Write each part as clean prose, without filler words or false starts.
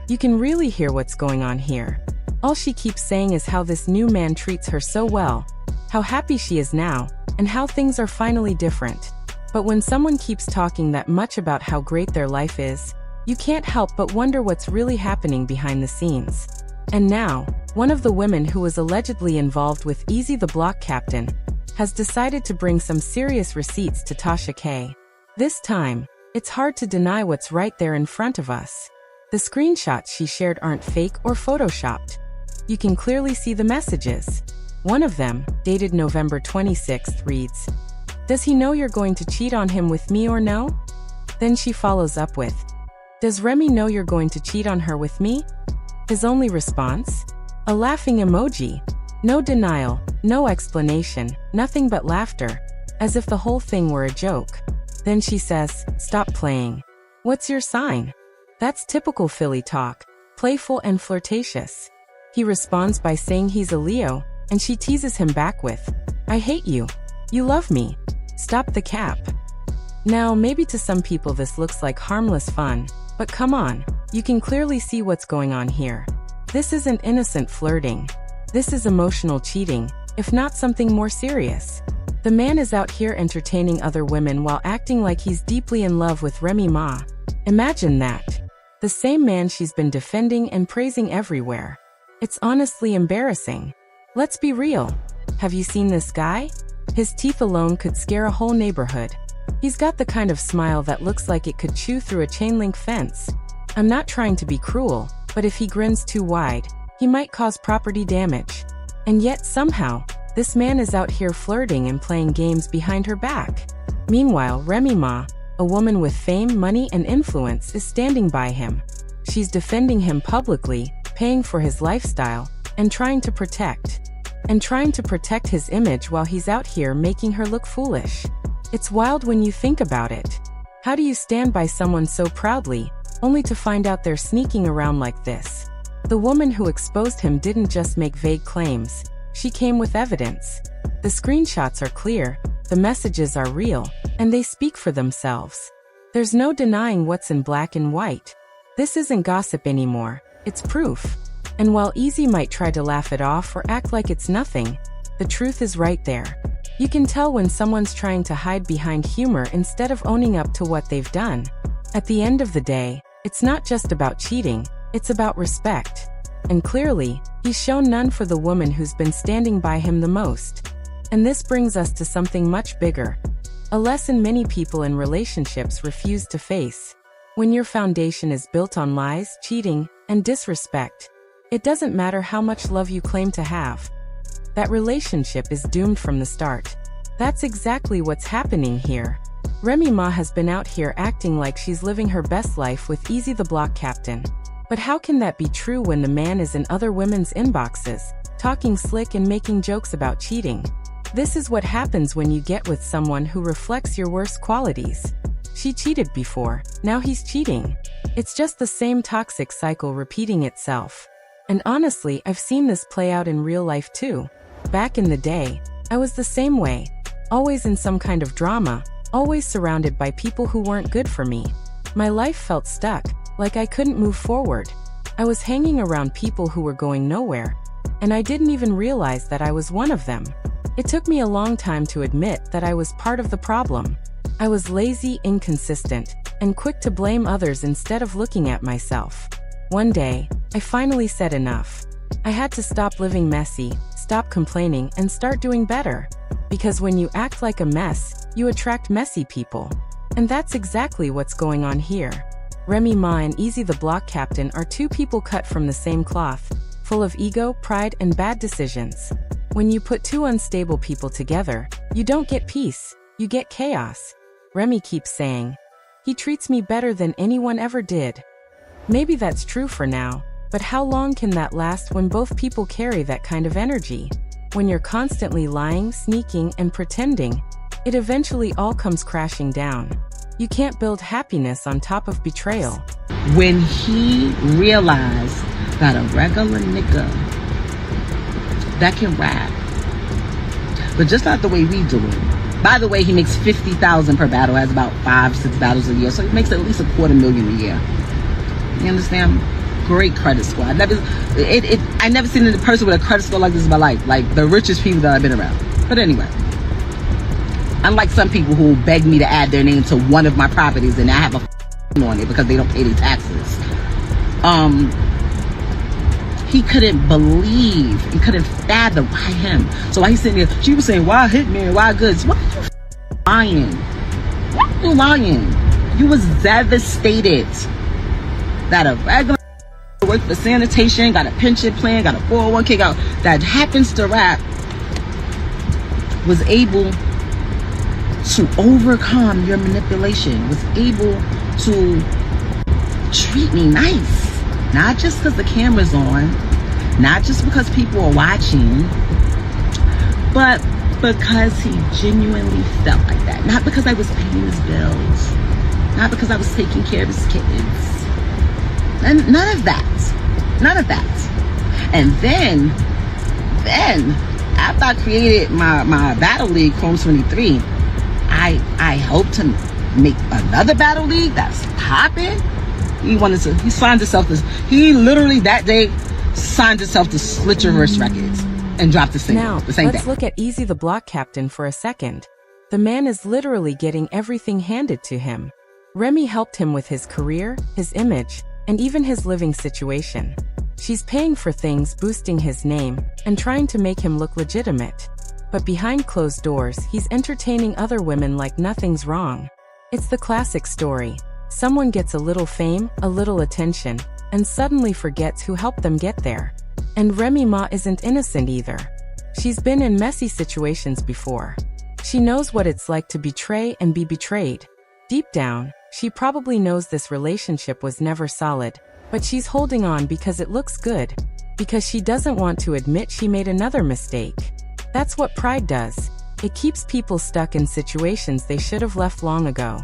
You can really hear what's going on here. All she keeps saying is how this new man treats her so well, how happy she is now, and how things are finally different. But when someone keeps talking that much about how great their life is, you can't help but wonder what's really happening behind the scenes. And now, one of the women who was allegedly involved with Easy the Block Captain has decided to bring some serious receipts to Tasha K. This time, it's hard to deny what's right there in front of us. The screenshots she shared aren't fake or photoshopped. You can clearly see the messages. One of them, dated November 26th, reads, "Does he know you're going to cheat on him with me or no?" Then she follows up with, "Does Remy know you're going to cheat on her with me?" His only response? A laughing emoji. No denial, no explanation, nothing but laughter, as if the whole thing were a joke. Then she says, "Stop playing. What's your sign?" That's typical Philly talk, playful and flirtatious. He responds by saying he's a Leo, and she teases him back with, "I hate you. You love me. Stop the cap." Now, maybe to some people this looks like harmless fun, but come on, you can clearly see what's going on here. This isn't innocent flirting. This is emotional cheating, if not something more serious. The man is out here entertaining other women while acting like he's deeply in love with Remy Ma. Imagine that. The same man she's been defending and praising everywhere. It's honestly embarrassing. Let's be real. Have you seen this guy? His teeth alone could scare a whole neighborhood. He's got the kind of smile that looks like it could chew through a chain link fence. I'm not trying to be cruel, but if he grins too wide, he might cause property damage. And yet somehow, this man is out here flirting and playing games behind her back. Meanwhile, Remy Ma, a woman with fame, money, and influence, is standing by him. She's defending him publicly, paying for his lifestyle, and trying to protect his image while he's out here making her look foolish. It's wild when you think about it. How do you stand by someone so proudly, only to find out they're sneaking around like this? The woman who exposed him didn't just make vague claims. She came with evidence. The screenshots are clear, the messages are real, and they speak for themselves. There's no denying what's in black and white. This isn't gossip anymore, it's proof. And while Easy might try to laugh it off or act like it's nothing, the truth is right there. You can tell when someone's trying to hide behind humor instead of owning up to what they've done. At the end of the day, it's not just about cheating, it's about respect. And clearly, he's shown none for the woman who's been standing by him the most. And this brings us to something much bigger. A lesson many people in relationships refuse to face. When your foundation is built on lies, cheating, and disrespect, it doesn't matter how much love you claim to have. That relationship is doomed from the start. That's exactly what's happening here. Remy Ma has been out here acting like she's living her best life with Easy the Block Captain. But how can that be true when the man is in other women's inboxes, talking slick and making jokes about cheating? This is what happens when you get with someone who reflects your worst qualities. She cheated before, now he's cheating. It's just the same toxic cycle repeating itself. And honestly, I've seen this play out in real life too. Back in the day, I was the same way. Always in some kind of drama, always surrounded by people who weren't good for me. My life felt stuck, like I couldn't move forward. I was hanging around people who were going nowhere, and I didn't even realize that I was one of them. It took me a long time to admit that I was part of the problem. I was lazy, inconsistent, and quick to blame others instead of looking at myself. One day, I finally said enough. I had to stop living messy, stop complaining, and start doing better. Because when you act like a mess, you attract messy people. And that's exactly what's going on here. Remy Ma and Easy the Block Captain are two people cut from the same cloth, full of ego, pride, and bad decisions. When you put two unstable people together, you don't get peace, you get chaos. Remy keeps saying, "He treats me better than anyone ever did." Maybe that's true for now, but how long can that last when both people carry that kind of energy? When you're constantly lying, sneaking, and pretending, it eventually all comes crashing down. You can't build happiness on top of betrayal. When he realized that a regular nigga that can rap, but just not the way we do it. By the way, he makes $50,000 per battle, has about 5-6 battles a year, so he makes at least $250,000 a year. You understand? great credit score. I never seen a person with a credit score like this in my life. Like the richest people that I've been around. But anyway, unlike some people who beg me to add their name to one of my properties and I have a on it because they don't pay their taxes. He couldn't believe and couldn't fathom why him. So while he's sitting there, she was saying, why Hitman, why Goods? Why are you lying? Why are you lying? You was devastated that a regular work for sanitation, got a pension plan, got a 401k, that happens to rap, was able to overcome your manipulation, was able to treat me nice. Not just because the camera's on, not just because people are watching, but because he genuinely felt like that. Not because I was paying his bills, not because I was taking care of his kids. And none of that. None of that. And then after I created my Battle League, Chrome 23, I hope to make another Battle League that's popping. He signed himself to, he literally that day signed himself to Slit Your Wrist Records and dropped the single now, the same day. Let's look at Easy the Block Captain for a second. The man is literally getting everything handed to him. Remy helped him with his career, his image, and even his living situation. She's paying for things, boosting his name, and trying to make him look legitimate. But behind closed doors, he's entertaining other women like nothing's wrong. It's the classic story. Someone gets a little fame, a little attention, and suddenly forgets who helped them get there. And Remy Ma isn't innocent either. She's been in messy situations before. She knows what it's like to betray and be betrayed. Deep down, she probably knows this relationship was never solid, but she's holding on because it looks good, because she doesn't want to admit she made another mistake. That's what pride does. It keeps people stuck in situations they should have left long ago.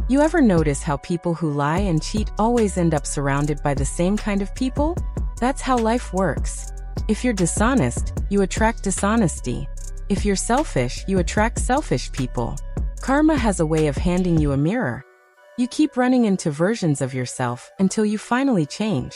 You ever notice how people who lie and cheat always end up surrounded by the same kind of people? That's how life works. If you're dishonest, you attract dishonesty. If you're selfish, you attract selfish people. Karma has a way of handing you a mirror. You keep running into versions of yourself until you finally change.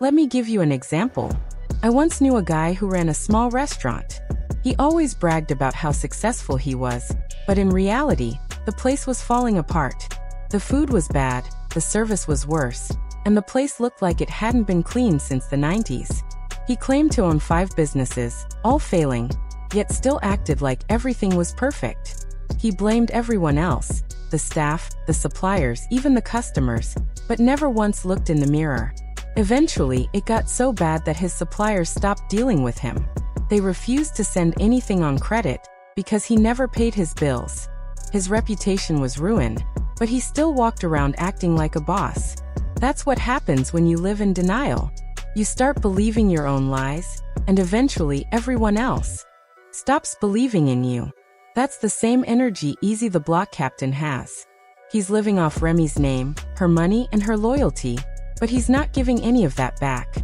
Let me give you an example. I once knew a guy who ran a small restaurant. He always bragged about how successful he was, but in reality, the place was falling apart. The food was bad, the service was worse, and the place looked like it hadn't been cleaned since the 90s. He claimed to own 5 businesses, all failing, yet still acted like everything was perfect. He blamed everyone else, the staff, the suppliers, even the customers, but never once looked in the mirror. Eventually, it got so bad that his suppliers stopped dealing with him. They refused to send anything on credit because he never paid his bills. His reputation was ruined, but he still walked around acting like a boss. That's what happens when you live in denial. You start believing your own lies, and eventually everyone else stops believing in you. That's the same energy Easy the Block Captain has. He's living off Remy's name, her money, and her loyalty, but he's not giving any of that back.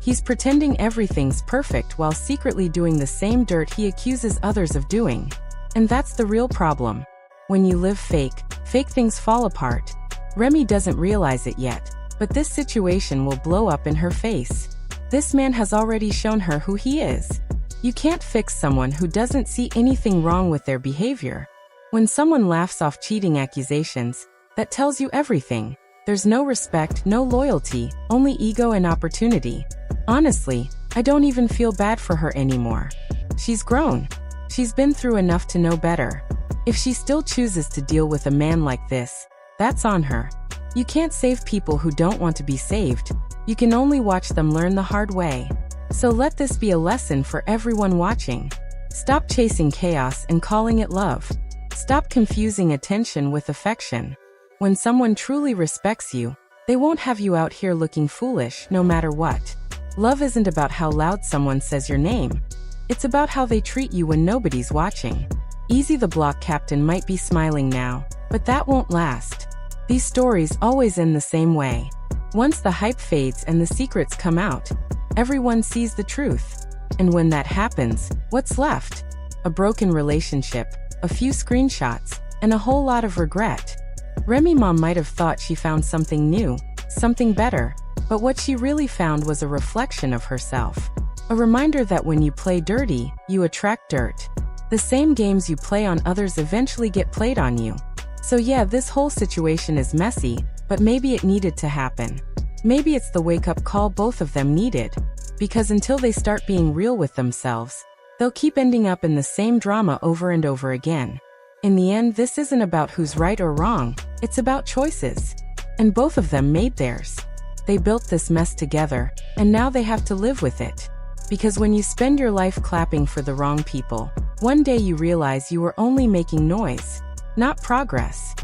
He's pretending everything's perfect while secretly doing the same dirt he accuses others of doing. And that's the real problem. When you live fake things fall apart. Remy doesn't realize it yet, but this situation will blow up in her face. This man has already shown her who he is. You can't fix someone who doesn't see anything wrong with their behavior. When someone laughs off cheating accusations, that tells you everything. There's no respect, no loyalty, only ego and opportunity. Honestly, I don't even feel bad for her anymore. She's grown. She's been through enough to know better. If she still chooses to deal with a man like this, that's on her. You can't save people who don't want to be saved. You can only watch them learn the hard way. So let this be a lesson for everyone watching. Stop chasing chaos and calling it love. Stop confusing attention with affection. When someone truly respects you, they won't have you out here looking foolish no matter what. Love isn't about how loud someone says your name. It's about how they treat you when nobody's watching. Easy the Block Captain might be smiling now, but that won't last. These stories always end the same way. Once the hype fades and the secrets come out, everyone sees the truth. And when that happens, what's left? A broken relationship, a few screenshots, and a whole lot of regret. Remy Ma might have thought she found something new, something better, But what she really found was a reflection of herself. A reminder that when you play dirty, you attract dirt. The same games you play on others eventually get played on you. So yeah, this whole situation is messy, but maybe it needed to happen. Maybe it's the wake-up call both of them needed. Because until they start being real with themselves, they'll keep ending up in the same drama over and over again. In the end, this isn't about who's right or wrong, it's about choices. And both of them made theirs. They built this mess together, and now they have to live with it. Because when you spend your life clapping for the wrong people, one day you realize you were only making noise, not progress.